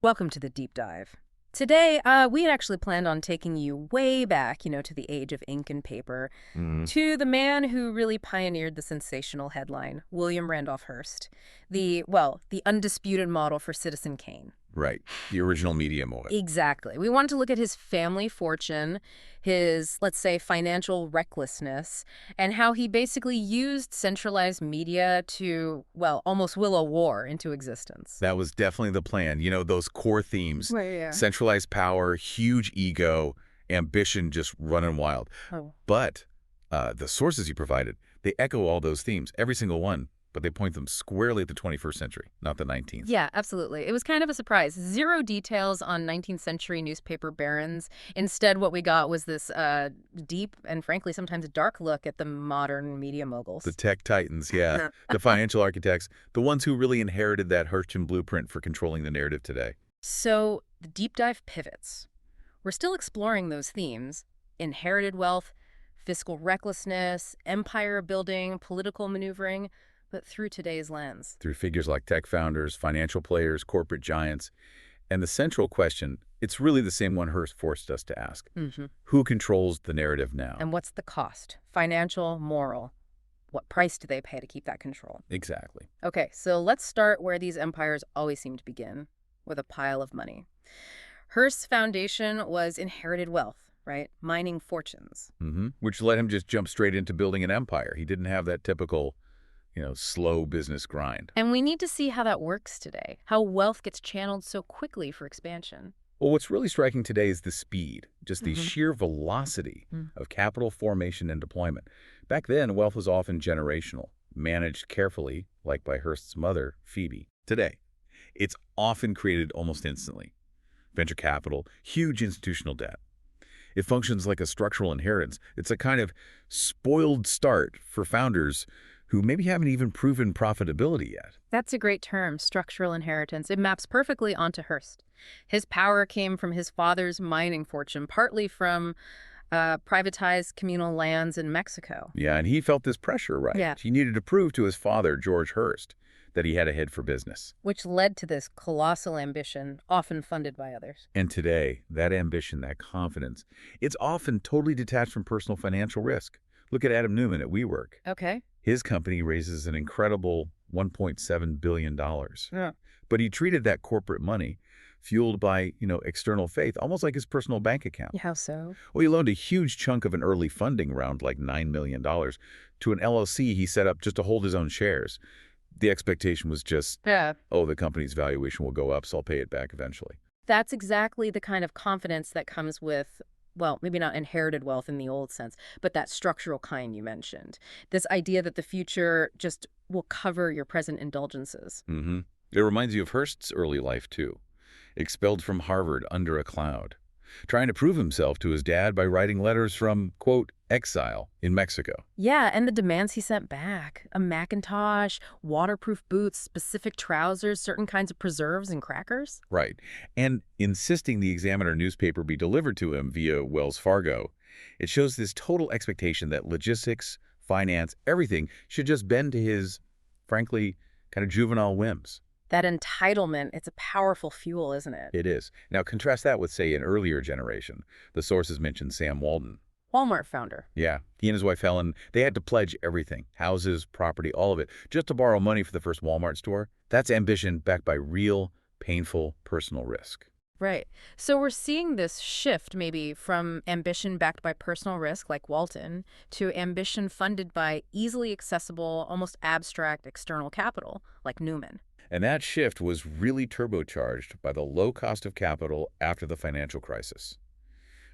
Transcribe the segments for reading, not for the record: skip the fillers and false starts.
Welcome to the deep dive. Today, we had actually planned on taking you way back, to the age of ink and paper, Hmm. to the man who really pioneered the sensational headline, William Randolph Hearst, the undisputed model for Citizen Kane. Right. The original medium of it. Exactly. We wanted to look at his family fortune, his, let's say, financial recklessness, and how he basically used centralized media to, almost will a war into existence. That was definitely the plan. Those core themes, Right, yeah. centralized power, huge ego, ambition just running wild. Oh. But the sources you provided, they echo all those themes, every single one, but they point them squarely at the 21st century, not the 19th. Yeah, absolutely. It was kind of a surprise. Zero details on 19th century newspaper barons. Instead, what we got was this deep and frankly sometimes dark look at the modern media The moguls. tech titans, yeah. The financial architects, the ones who really inherited that Hearstian blueprint for controlling the narrative today. So the deep dive pivots. We're still exploring those themes: inherited wealth, fiscal recklessness, empire building, political maneuvering, but through today's lens. Through figures like tech founders, financial players, corporate giants. And the central question, it's really the same one Hearst forced us to ask. Mm-hmm. Who controls the narrative now? And what's the cost? Financial, moral. What price do they pay to keep that control? Exactly. Okay, so let's start where these empires always seem to begin, with a pile of money. Hearst's foundation was inherited wealth, right? Mining fortunes. Which let him just jump straight into building an empire. He didn't have that typical, slow business grind. And we need to see how that works today, how wealth gets channeled so quickly for expansion. Well, what's really striking today is the speed, just the Mhm. sheer velocity Mm. of capital formation and deployment. Back then, wealth was often generational, managed carefully, like by Hearst's mother, Phoebe. Today, it's often created almost instantly. Venture capital, huge institutional debt. It functions like a structural inheritance. It's a kind of spoiled start for founders who maybe haven't even proven profitability yet. That's a great term, structural inheritance. It maps perfectly onto Hearst. His power came from his father's mining fortune, partly from privatized communal lands in Mexico. Yeah, and he felt this pressure, right? Yeah. He needed to prove to his father, George Hearst, that he had a head for business. Which led to this colossal ambition, often funded by others. And today, that ambition, that confidence, it's often totally detached from personal financial risk. Look at Adam Newman at WeWork. Okay. His company raises an incredible $1.7 billion. Yeah. But he treated that corporate money, fueled by, external faith, almost like his personal bank account. How so? Well, he loaned a huge chunk of an early funding round, like $9 million, to an LLC he set up just to hold his own shares. The expectation was just, Yeah. oh, the company's valuation will go up, so I'll pay it back eventually. That's exactly the kind of confidence that comes with, maybe not inherited wealth in the old sense, but that structural kind you mentioned. This idea that the future just will cover your present indulgences. It reminds you of Hearst's early life, too. Expelled from Harvard under a cloud, trying to prove himself to his dad by writing letters from, quote, exile in Mexico. Yeah, and the demands he sent back. A Macintosh, waterproof boots, specific trousers, certain kinds of preserves and crackers. Right. And insisting the Examiner newspaper be delivered to him via Wells Fargo. It shows this total expectation that logistics, finance, everything should just bend to his, frankly, kind of juvenile whims. That entitlement, it's a powerful fuel, isn't it? It is. Now, contrast that with, say, an earlier generation. The sources mention Sam Walton. Walmart founder. Yeah, he and his wife Helen, they had to pledge everything, houses, property, all of it, just to borrow money for the first Walmart store. That's ambition backed by real, painful, personal risk. Right. So we're seeing this shift maybe from ambition backed by personal risk, like Walton, to ambition funded by easily accessible, almost abstract external capital, like Newman. And that shift was really turbocharged by the low cost of capital after the financial crisis.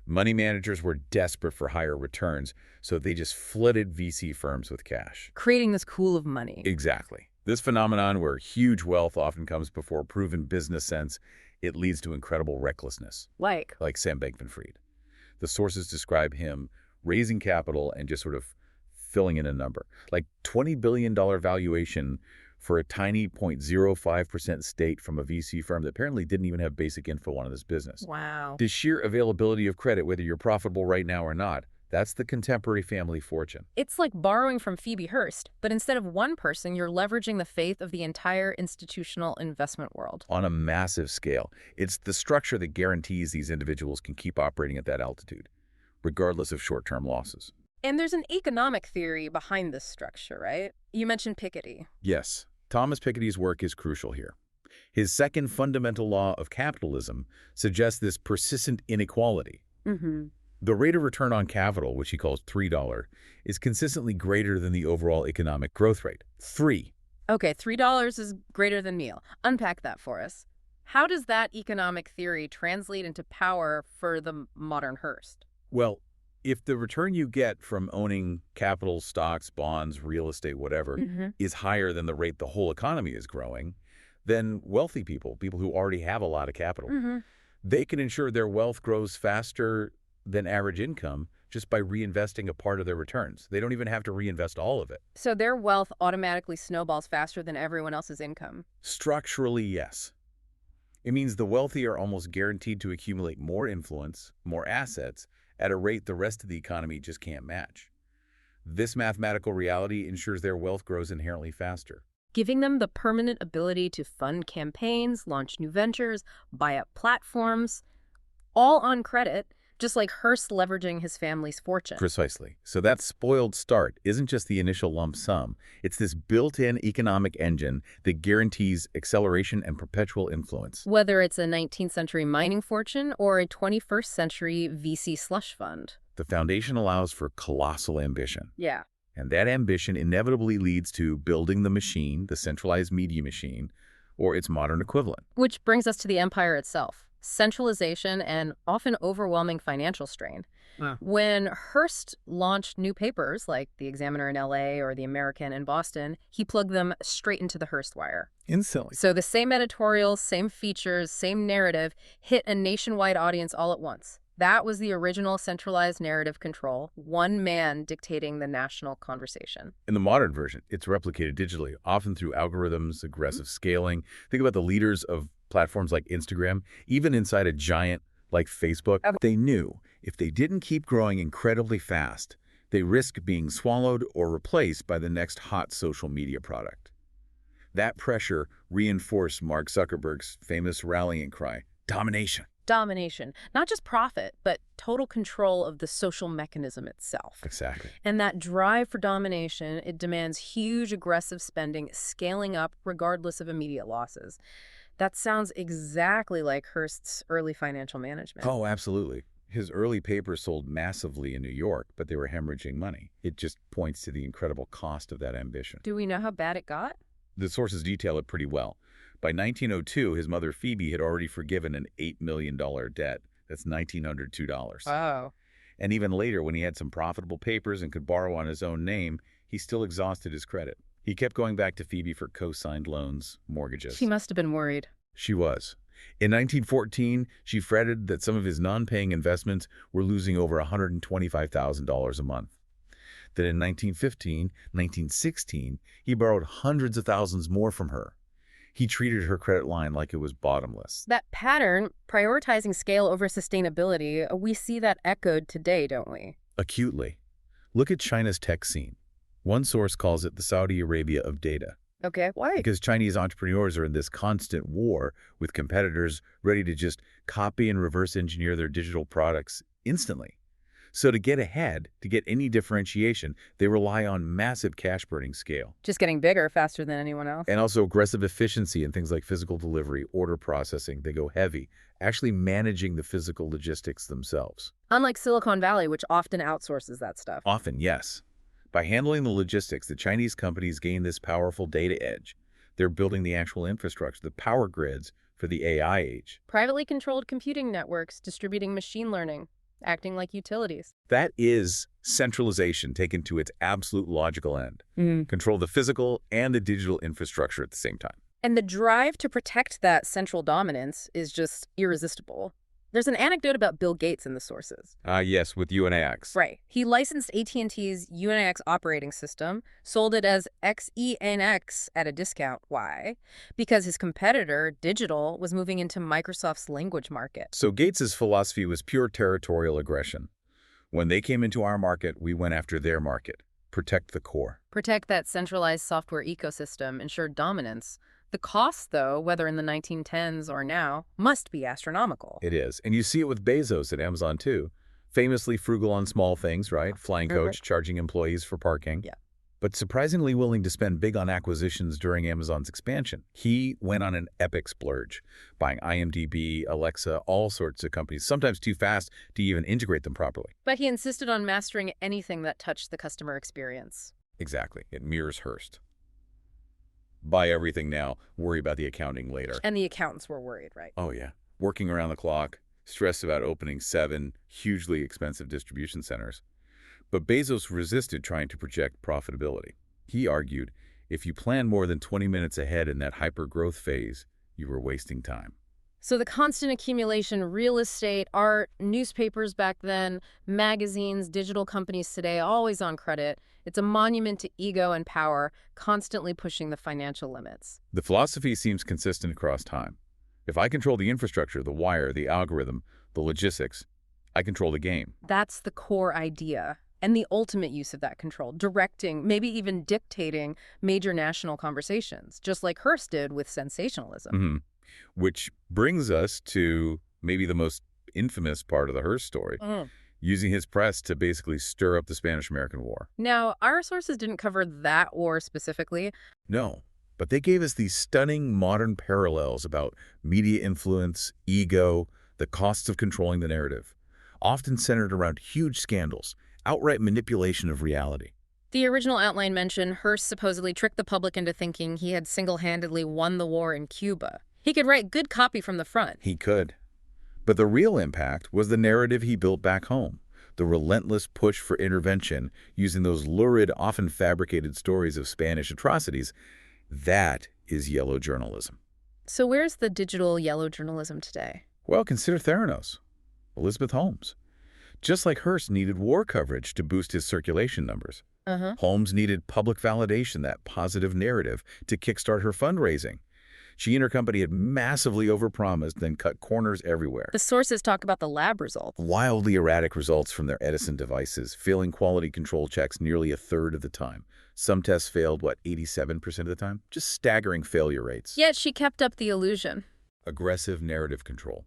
Money managers were desperate for higher returns, so they just flooded VC firms with cash. Creating this pool of money. Exactly. This phenomenon where huge wealth often comes before proven business sense, it leads to incredible recklessness, Like, like Sam Bankman-Fried. The sources describe him raising capital and just sort of filling in a number, like $20 billion valuation for a tiny 0.05% stake from a VC firm that apparently didn't even have basic info on this business. wow. The sheer availability of credit, whether you're profitable right now or not, That's the contemporary family fortune. It's like borrowing from Phoebe Hearst, but instead of one person, you're leveraging the faith of the entire institutional investment world. On a massive scale, it's the structure that guarantees these individuals can keep operating at that altitude, regardless of short-term losses. And there's an economic theory behind this structure, right? You mentioned Piketty. Yes, Thomas Piketty's work is crucial here. His second fundamental law of capitalism suggests this persistent inequality. Mm-hmm. The rate of return on capital, which he calls $3, is consistently greater than the overall economic growth rate. 3. Okay, $3 is greater than meal. Unpack that for us. How does that economic theory translate into power for the modern Hearst? Well, if the return you get from owning capital, stocks, bonds, real estate, whatever, is higher than the rate the whole economy is growing, then wealthy people, people who already have a lot of capital, they can ensure their wealth grows faster than average income just by reinvesting a part of their returns. They don't even have to reinvest all of it. So their wealth automatically snowballs faster than everyone else's income? Structurally, yes. It means the wealthy are almost guaranteed to accumulate more influence, more assets, at a rate the rest of the economy just can't match. This mathematical reality ensures their wealth grows inherently faster, Giving them the permanent ability to fund campaigns, launch new ventures, buy up platforms, all on credit, just like Hearst leveraging his family's fortune. Precisely. So that spoiled start isn't just the initial lump sum. It's this built-in economic engine that guarantees acceleration and perpetual influence. Whether it's a 19th century mining fortune or a 21st century VC slush fund. The foundation allows for colossal ambition. Yeah. And that ambition inevitably leads to building the machine, the centralized media machine, or its modern equivalent. Which brings us to the empire itself. Centralization and often overwhelming financial strain. When Hearst launched new papers like the Examiner in LA or the American in Boston, he plugged them straight into the Hearst wire. Instantly. So the same editorials, same features, same narrative hit a nationwide audience all at once. That was the original centralized narrative control, one man dictating the national conversation. In the modern version, it's replicated digitally, often through algorithms, aggressive scaling. Think about the leaders of platforms like Instagram, even inside a giant like Facebook. They knew if they didn't keep growing incredibly fast, they risked being swallowed or replaced by the next hot social media product. That pressure reinforced Mark Zuckerberg's famous rallying cry, domination. Domination, not just profit, but total control of the social mechanism itself. Exactly. And that drive for domination, it demands huge aggressive spending, scaling up regardless of immediate losses. That sounds exactly like Hearst's early financial management. Oh, absolutely. His early papers sold massively in New York, but they were hemorrhaging money. It just points to the incredible cost of that ambition. Do we know how bad it got? The sources detail it pretty well. By 1902, his mother Phoebe had already forgiven an $8 million debt. That's $1,902. Oh. And even later, when he had some profitable papers and could borrow on his own name, he still exhausted his credit. He kept going back to Phoebe for co-signed loans, mortgages. She must have been worried. She was. In 1914, she fretted that some of his non-paying investments were losing over $125,000 a month. Then in 1915, 1916, he borrowed hundreds of thousands more from her. He treated her credit line like it was bottomless. That pattern, prioritizing scale over sustainability, we see that echoed today, don't we? Acutely. Look at China's tech scene. One source calls it the Saudi Arabia of data. Okay, why? Because Chinese entrepreneurs are in this constant war with competitors ready to just copy and reverse engineer their digital products instantly. So to get ahead, to get any differentiation, they rely on massive cash-burning scale. Just getting bigger faster than anyone else. And also aggressive efficiency in things like physical delivery, order processing. They go heavy, actually managing the physical logistics themselves. Unlike Silicon Valley, which often outsources that stuff. Often, yes. By handling the logistics, the Chinese companies gain this powerful data edge. They're building the actual infrastructure, the power grids for the AI age. Privately controlled computing networks distributing machine learning, acting like utilities. That is centralization taken to its absolute logical end. Control the physical and the digital infrastructure at the same time. And the drive to protect that central dominance is just irresistible. There's an anecdote about Bill Gates in the sources. Yes, with UNIX. Right. He licensed AT&T's UNIX operating system, sold it as XENX at a discount. Why? Because his competitor, Digital, was moving into Microsoft's language market. So Gates's philosophy was pure territorial aggression. When they came into our market, we went after their market. Protect the core. Protect that centralized software ecosystem, ensure dominance. The cost, though, whether in the 1910s or now, must be astronomical. It is. And you see it with Bezos at Amazon, too. Famously frugal on small things, right? Flying coach, charging employees for parking. Yeah. But surprisingly willing to spend big on acquisitions during Amazon's expansion. He went on an epic splurge, buying IMDb, Alexa, all sorts of companies, sometimes too fast to even integrate them properly. But he insisted on mastering anything that touched the customer experience. Exactly. It mirrors Hearst. Buy everything now, worry about the accounting later. And the accountants were worried, right? Oh, yeah. Working around the clock, stressed about opening 7 hugely expensive distribution centers. But Bezos resisted trying to project profitability. He argued, if you plan more than 20 minutes ahead in that hyper-growth phase, you were wasting time. So the constant accumulation, real estate, art, newspapers back then, magazines, digital companies today, always on credit. It's a monument to ego and power, constantly pushing the financial limits. The philosophy seems consistent across time. If I control the infrastructure, the wire, the algorithm, the logistics, I control the game. That's the core idea. And the ultimate use of that control, directing, maybe even dictating major national conversations, just like Hearst did with sensationalism. Which brings us to maybe the most infamous part of the Hearst story, using his press to basically stir up the Spanish-American War. Now, our sources didn't cover that war specifically. No, but they gave us these stunning modern parallels about media influence, ego, the costs of controlling the narrative, often centered around huge scandals, outright manipulation of reality. The original outline mentioned Hearst supposedly tricked the public into thinking he had single-handedly won the war in Cuba. He could write good copy from the front. He could. But the real impact was the narrative he built back home, the relentless push for intervention using those lurid, often fabricated stories of Spanish atrocities. That is yellow journalism. So where's the digital yellow journalism today? Well, consider Theranos, Elizabeth Holmes. Just like Hearst needed war coverage to boost his circulation numbers, Holmes needed public validation, that positive narrative, to kickstart her fundraising. She and her company had massively overpromised, then cut corners everywhere. The sources talk about the lab results. Wildly erratic results from their Edison devices, failing quality control checks nearly a third of the time. Some tests failed, 87% of the time? Just staggering failure rates. Yet she kept up the illusion. Aggressive narrative control.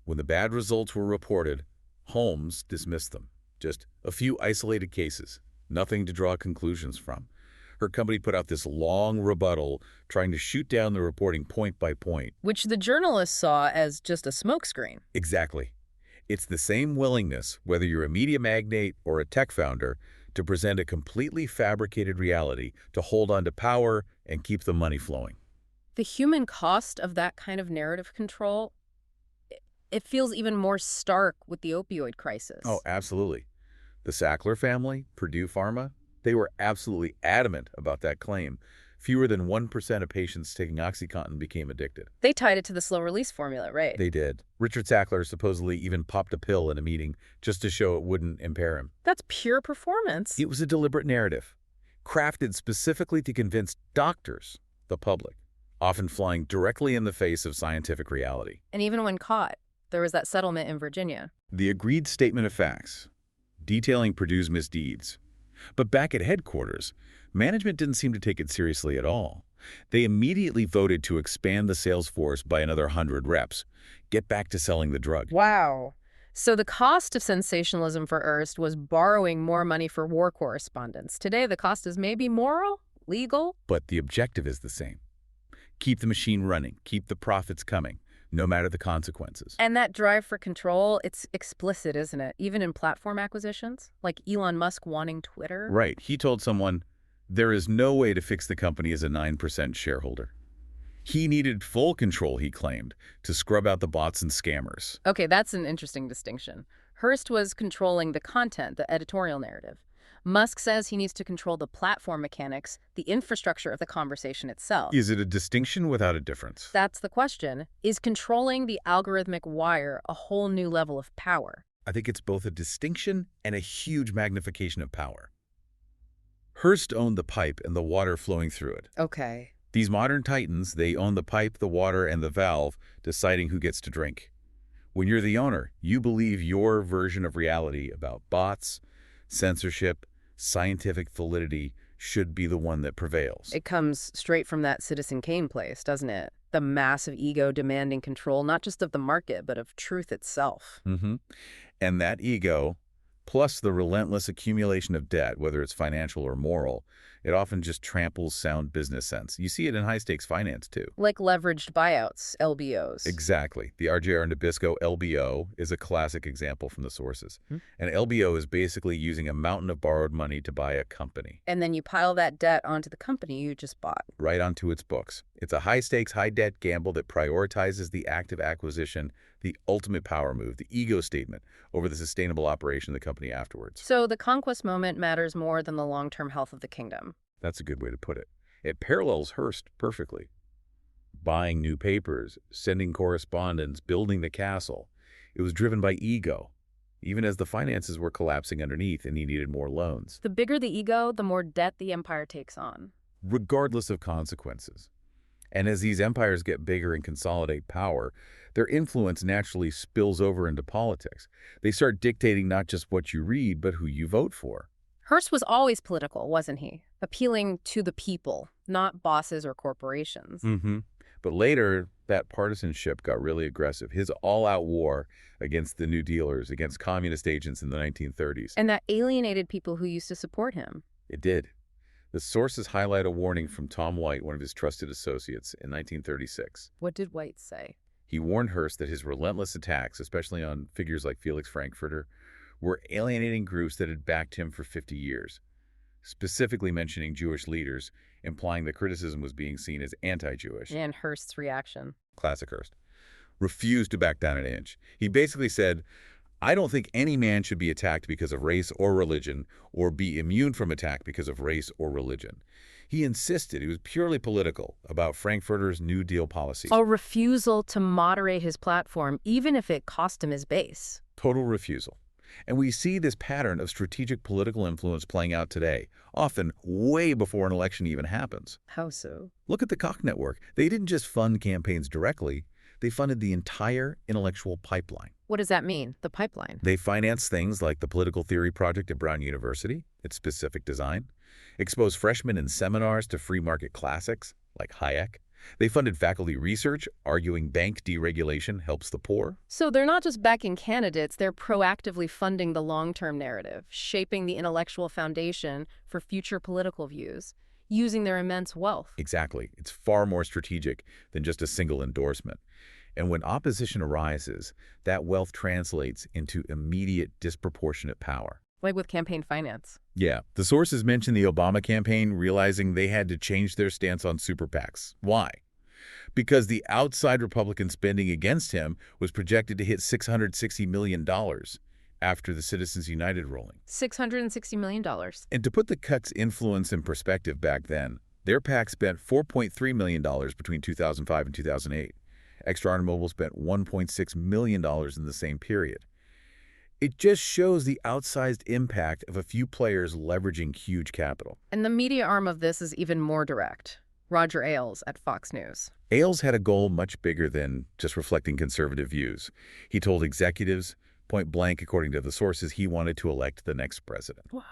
When the bad results were reported, Holmes dismissed them. Just a few isolated cases, nothing to draw conclusions from. Her company put out this long rebuttal trying to shoot down the reporting point by point. Which the journalists saw as just a smokescreen. Exactly. It's the same willingness, whether you're a media magnate or a tech founder, to present a completely fabricated reality, to hold on to power and keep the money flowing. The human cost of that kind of narrative control, it feels even more stark with the opioid crisis. Oh, absolutely. The Sackler family, Purdue Pharma, they were absolutely adamant about that claim. Fewer than 1% of patients taking OxyContin became addicted. They tied it to the slow-release formula, right? They did. Richard Sackler supposedly even popped a pill in a meeting just to show it wouldn't impair him. That's pure performance. It was a deliberate narrative, crafted specifically to convince doctors, the public, often flying directly in the face of scientific reality. And even when caught, there was that settlement in Virginia. The agreed statement of facts, detailing Purdue's misdeeds. But back at headquarters, management didn't seem to take it seriously at all. They immediately voted to expand the sales force by another 100 reps, get back to selling the drug. Wow. So the cost of sensationalism for Hearst was borrowing more money for war correspondence. Today, the cost is maybe moral, legal. But the objective is the same. Keep the machine running, keep the profits coming, no matter the consequences. And that drive for control, it's explicit, isn't it? Even in platform acquisitions, like Elon Musk wanting Twitter. Right. He told someone, there is no way to fix the company as a 9% shareholder. He needed full control, he claimed, to scrub out the bots and scammers. Okay, that's an interesting distinction. Hearst was controlling the content, the editorial narrative. Musk says he needs to control the platform mechanics, the infrastructure of the conversation itself. Is it a distinction without a difference? That's the question. Is controlling the algorithmic wire a whole new level of power? I think it's both a distinction and a huge magnification of power. Hearst owned the pipe and the water flowing through it. Okay. These modern titans, they own the pipe, the water, and the valve, deciding who gets to drink. When you're the owner, you believe your version of reality about bots, censorship, scientific validity should be the one that prevails. It comes straight from that Citizen Kane place, doesn't it? The massive ego demanding control, not just of the market, but of truth itself. hmm And that ego, plus the relentless accumulation of debt, whether it's financial or moral, it often just tramples sound business sense. You see it in high-stakes finance, too. Like leveraged buyouts, LBOs. Exactly. The RJR Nabisco LBO is a classic example from the sources. Hmm. An LBO is basically using a mountain of borrowed money to buy a company. And then you pile that debt onto the company you just bought. Right onto its books. It's a high-stakes, high-debt gamble that prioritizes the active acquisition, the ultimate power move, the ego statement, over the sustainable operation of the company afterwards. So the conquest moment matters more than the long-term health of the kingdom. That's a good way to put it. It parallels Hearst perfectly. Buying new papers, sending correspondence, building the castle. It was driven by ego, even as the finances were collapsing underneath and he needed more loans, The bigger the ego, the more debt the empire takes on. regardless of consequences. And as these empires get bigger and consolidate power, their influence naturally spills over into politics. They start dictating not just what you read, but who you vote for. Hearst was always political, wasn't he? Appealing to the people, not bosses or corporations. But later, that partisanship got really aggressive. His all-out war against the New Dealers, against communist agents in the 1930s. And that alienated people who used to support him. It did. The sources highlight a warning from Tom White, one of his trusted associates, in 1936. What did White say? He warned Hearst that his relentless attacks, especially on figures like Felix Frankfurter, were alienating groups that had backed him for 50 years, specifically mentioning Jewish leaders, implying that criticism was being seen as anti-Jewish. And Hearst's reaction. Classic Hearst. Refused to back down an inch. He basically said, I don't think any man should be attacked because of race or religion, or be immune from attack because of race or religion. He insisted, he was purely political, about Frankfurter's New Deal policies. A refusal to moderate his platform, even if it cost him his base. Total refusal. And we see this pattern of strategic political influence playing out today, often way before an election even happens. How so? Look at the Koch network. They didn't just fund campaigns directly, they funded the entire intellectual pipeline. What does that mean, the pipeline? They financed things like the Political Theory Project at Brown University, its specific design, exposed freshmen in seminars to free market classics like Hayek. They funded faculty research, arguing bank deregulation helps the poor. So they're not just backing candidates, they're proactively funding the long-term narrative, shaping the intellectual foundation for future political views, using their immense wealth. Exactly. It's far more strategic than just a single endorsement. And when opposition arises, that wealth translates into immediate disproportionate power. Like with campaign finance. Yeah, the sources mentioned the Obama campaign realizing they had to change their stance on super PACs. Why? Because the outside Republican spending against him was projected to hit $660 million after the Citizens United ruling. $660 million. And to put the cut's influence in perspective back then, their PAC spent $4.3 million between 2005 and 2008. ExxonMobil spent $1.6 million in the same period. It just shows the outsized impact of a few players leveraging huge capital. And the media arm of this is even more direct. Roger Ailes at Fox News. Ailes had a goal much bigger than just reflecting conservative views. He told executives, point blank, according to the sources, he wanted to elect the next president. Wow.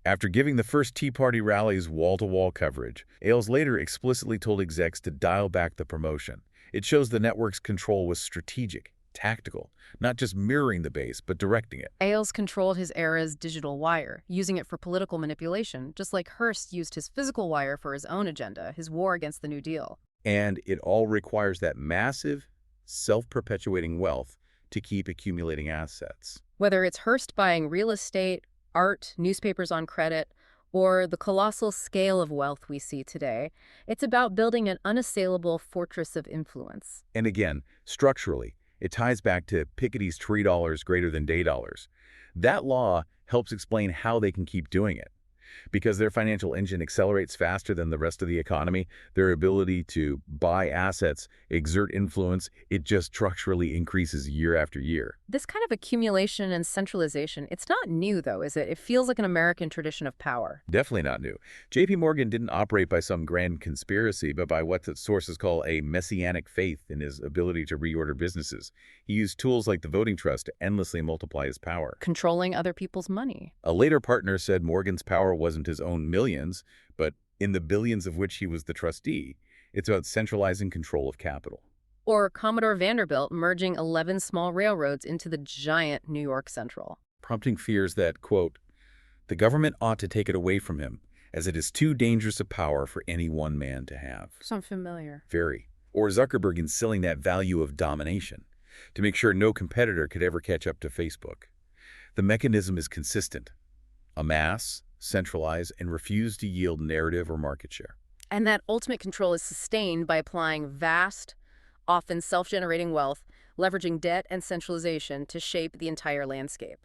After giving the first Tea Party rallies wall-to-wall coverage, Ailes later explicitly told execs to dial back the promotion. It shows the network's control was strategic, tactical, not just mirroring the base, but directing it. Ailes controlled his era's digital wire, using it for political manipulation, just like Hearst used his physical wire for his own agenda, his war against the New Deal. And it all requires that massive, self-perpetuating wealth to keep accumulating assets. Whether it's Hearst buying real estate, art, newspapers on credit, or the colossal scale of wealth we see today, it's about building an unassailable fortress of influence. And again, structurally, it ties back to Piketty's $3 greater than day dollars. That law helps explain how they can keep doing it. Because their financial engine accelerates faster than the rest of the economy, their ability to buy assets, exert influence, it just structurally increases year after year. This kind of accumulation and centralization, it's not new though, is it? It feels like an American tradition of power. Definitely not new. J.P. Morgan didn't operate by some grand conspiracy, but by what the sources call a messianic faith in his ability to reorder businesses. He used tools like the voting trust to endlessly multiply his power. Controlling other people's money. A later partner said Morgan's power wasn't his own millions, but in the billions of which he was the trustee. It's about centralizing control of capital. Or Commodore Vanderbilt merging 11 small railroads into the giant New York Central. Prompting fears that, quote, the government ought to take it away from him, as it is too dangerous a power for any one man to have. Sound familiar. Very. Or Zuckerberg instilling that value of domination, to make sure no competitor could ever catch up to Facebook. The mechanism is consistent. Amass, centralize, and refuse to yield narrative or market share. And that ultimate control is sustained by applying vast, often self-generating wealth, leveraging debt and centralization to shape the entire landscape.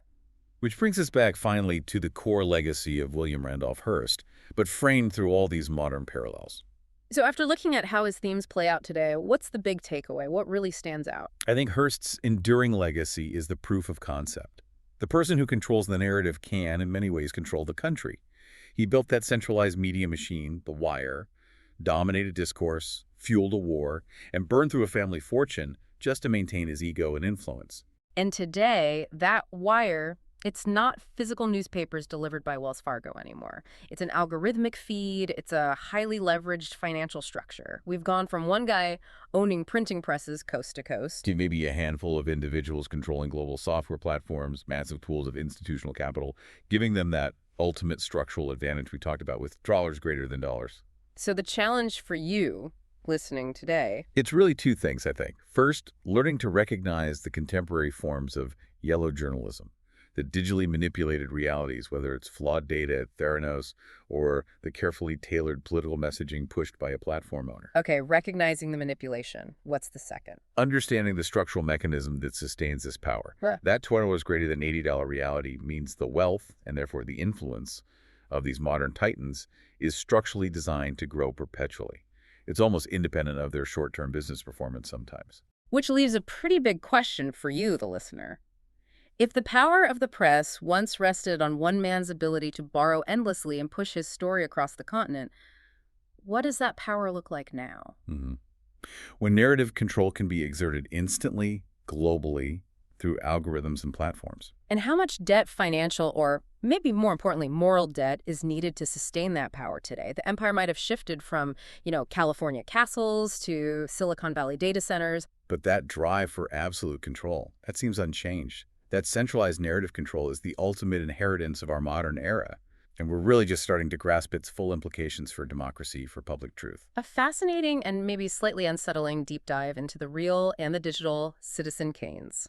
Which brings us back finally to the core legacy of William Randolph Hearst, but framed through all these modern parallels. So after looking at how his themes play out today, what's the big takeaway? What really stands out? I think Hearst's enduring legacy is the proof of concept. The person who controls the narrative can, in many ways, control the country. He built that centralized media machine, the wire, dominated discourse, fueled a war, and burned through a family fortune just to maintain his ego and influence. And today, that wire, it's not physical newspapers delivered by Wells Fargo anymore. It's an algorithmic feed. It's a highly leveraged financial structure. We've gone from one guy owning printing presses coast to coast To maybe a handful of individuals controlling global software platforms, massive pools of institutional capital, giving them that ultimate structural advantage we talked about with dollars greater than dollars. So the challenge for you listening today, It's really two things, I think. First, learning to recognize the contemporary forms of yellow journalism, the digitally manipulated realities, whether it's flawed data at Theranos or the carefully tailored political messaging pushed by a platform owner. okay, recognizing the manipulation. What's the second? Understanding the structural mechanism that sustains this power. Huh. That $20 greater than $80 reality means the wealth, and therefore the influence, of these modern titans is structurally designed to grow perpetually. It's almost independent of their short-term business performance sometimes. Which leaves a pretty big question for you, the listener. If the power of the press once rested on one man's ability to borrow endlessly and push his story across the continent, what does that power look like now? When narrative control can be exerted instantly, globally, through algorithms and platforms. And how much debt, financial, or maybe more importantly, moral debt, is needed to sustain that power today? The empire might have shifted from, California castles to Silicon Valley data centers. But that drive for absolute control, that seems unchanged. That centralized narrative control is the ultimate inheritance of our modern era. And we're really just starting to grasp its full implications for democracy, for public truth. A fascinating and maybe slightly unsettling deep dive into the real and the digital Citizen Kanes.